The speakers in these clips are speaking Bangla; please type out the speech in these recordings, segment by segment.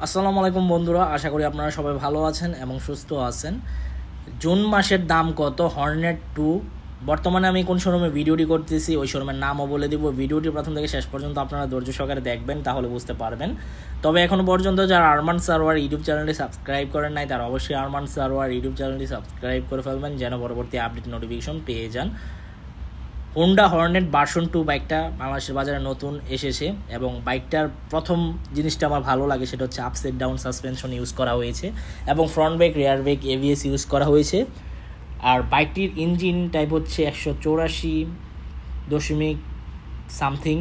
আসসালামু আলাইকুম বন্ধুরা, আশা করি আপনারা সবাই ভালো আছেন এবং সুস্থ আছেন। জুন মাসের দাম কত হর্নেট 2? বর্তমানে আমি কোন শোরুমে ভিডিওটি করতেছি ওই শোরুমের নামও বলে দিব। ভিডিওটি প্রথম থেকে শেষ পর্যন্ত আপনারা ধৈর্য সহকারে দেখবেন, তাহলে বুঝতে পারবেন। তবে এখনও পর্যন্ত যারা আরমান সারোয়ার ইউটিউব চ্যানেলটি সাবস্ক্রাইব করেন নাই তারা অবশ্যই আরমান সারোয়ার ইউটিউব চ্যানেলটি সাবস্ক্রাইব করে ফেলবেন, যেন পরবর্তী আপডেট নোটিফিকেশন পেয়ে যান। হোন্ডা হর্নেট ভার্সন 2 বাইকটা বাংলাদেশের বাজারে নতুন এসেছে এবং বাইকটার প্রথম জিনিসটা আমার ভালো লাগে, সেটা হচ্ছে আপসাইড ডাউন সাসপেনশন ইউজ করা হয়েছে এবং ফ্রন্ট ব্রেক, রিয়ার ব্রেক, এবিএস ইউজ করা হয়েছে। আর বাইকটির ইঞ্জিন টাইপ হচ্ছে 184 সামথিং।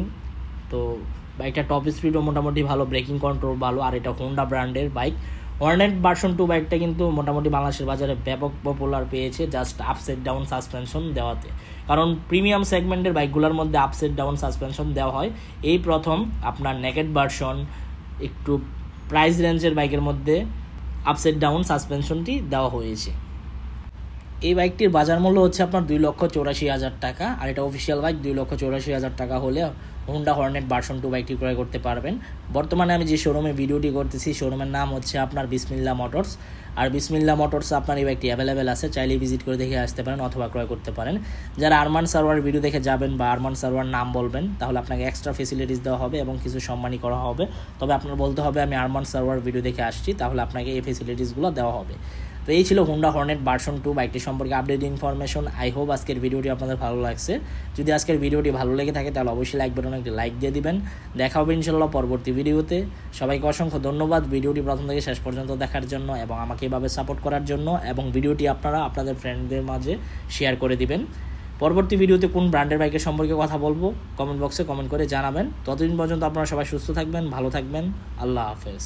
তো বাইকটা টপ স্পিডও মোটামুটি ভালো, ব্রেকিং কন্ট্রোল ভালো। আর এটা হোন্ডা ব্র্যান্ডের বাইক। হর্নেট ভার্সন 2 বাইকটা কিন্তু মোটামুটি বাংলাদেশের বাজারে ব্যাপক পপুলার পেয়েছে জাস্ট আপসাইড ডাউন সাসপেনশন দেওয়াতে। কারণ প্রিমিয়াম সেগমেন্টের বাইকগুলোর মধ্যে আপসাইড ডাউন সাসপেনশন দেওয়া হয়, এই প্রথম আপনার নেকেড ভার্সন একটু প্রাইস রেঞ্জের বাইকের মধ্যে আপসাইড ডাউন সাসপেনশনটি দেওয়া হয়েছে। এই বাইকটির বাজার মূল্য হচ্ছে আপনার 2,84,000 টাকা। আর এটা অফিসিয়াল বাইক, 2,84,000 টাকা হলে হোন্ডা হর্নেট ভার্সন 2 বাইকটি ক্রয় করতে পারবেন। বর্তমানে আমি যে শোরুমে ভিডিওটি করতেছি শোরুমের নাম হচ্ছে আপনার বিসমিল্লাহ মোটরস। আর বিসমিল্লাহ মোটরস আপনার এই বাইকটি অ্যাভেলেবেল আছে, চাইলেই ভিজিট করে দেখে আসতে পারেন অথবা ক্রয় করতে পারেন। যারা আরমান সারোয়ার ভিডিও দেখে যাবেন বা আরমান সারোয়ার নাম বলবেন, তাহলে আপনাকে এক্সট্রা ফেসিলিটিস দেওয়া হবে এবং কিছু সম্মানী করা হবে। তবে আপনার বলতে হবে আমি আরমান সারোয়ার ভিডিও দেখে আসছি, তাহলে আপনাকে এই ফেসিলিটিসগুলো দেওয়া হবে। তো এই ছিল হোন্ডা হর্নেট ভার্সন 2 বাইকটি সম্পর্কে আপডেট ইনফরমেশন। আই হোপ আজকের ভিডিওটি আপনাদের ভালো লাগছে। যদি আজকের ভিডিওটি ভালো লেগে থাকে তাহলে অবশ্যই লাইক বাটনে একটি লাইক দিয়ে দিবেন। দেখা হবে ইনশাল্লাহ পরবর্তী ভিডিওতে। সবাইকে অসংখ্য ধন্যবাদ ভিডিওটি প্রথম থেকে শেষ পর্যন্ত দেখার জন্য এবং আমাকে এভাবে সাপোর্ট করার জন্য, এবং ভিডিওটি আপনারা আপনাদের ফ্রেন্ডদের মাঝে শেয়ার করে দিবেন। পরবর্তী ভিডিওতে কোন ব্র্যান্ডের বাইকের সম্পর্কে কথা বলবো কমেন্ট বক্সে কমেন্ট করে জানাবেন। ততদিন পর্যন্ত আপনারা সবাই সুস্থ থাকবেন, ভালো থাকবেন। আল্লাহ হাফেজ।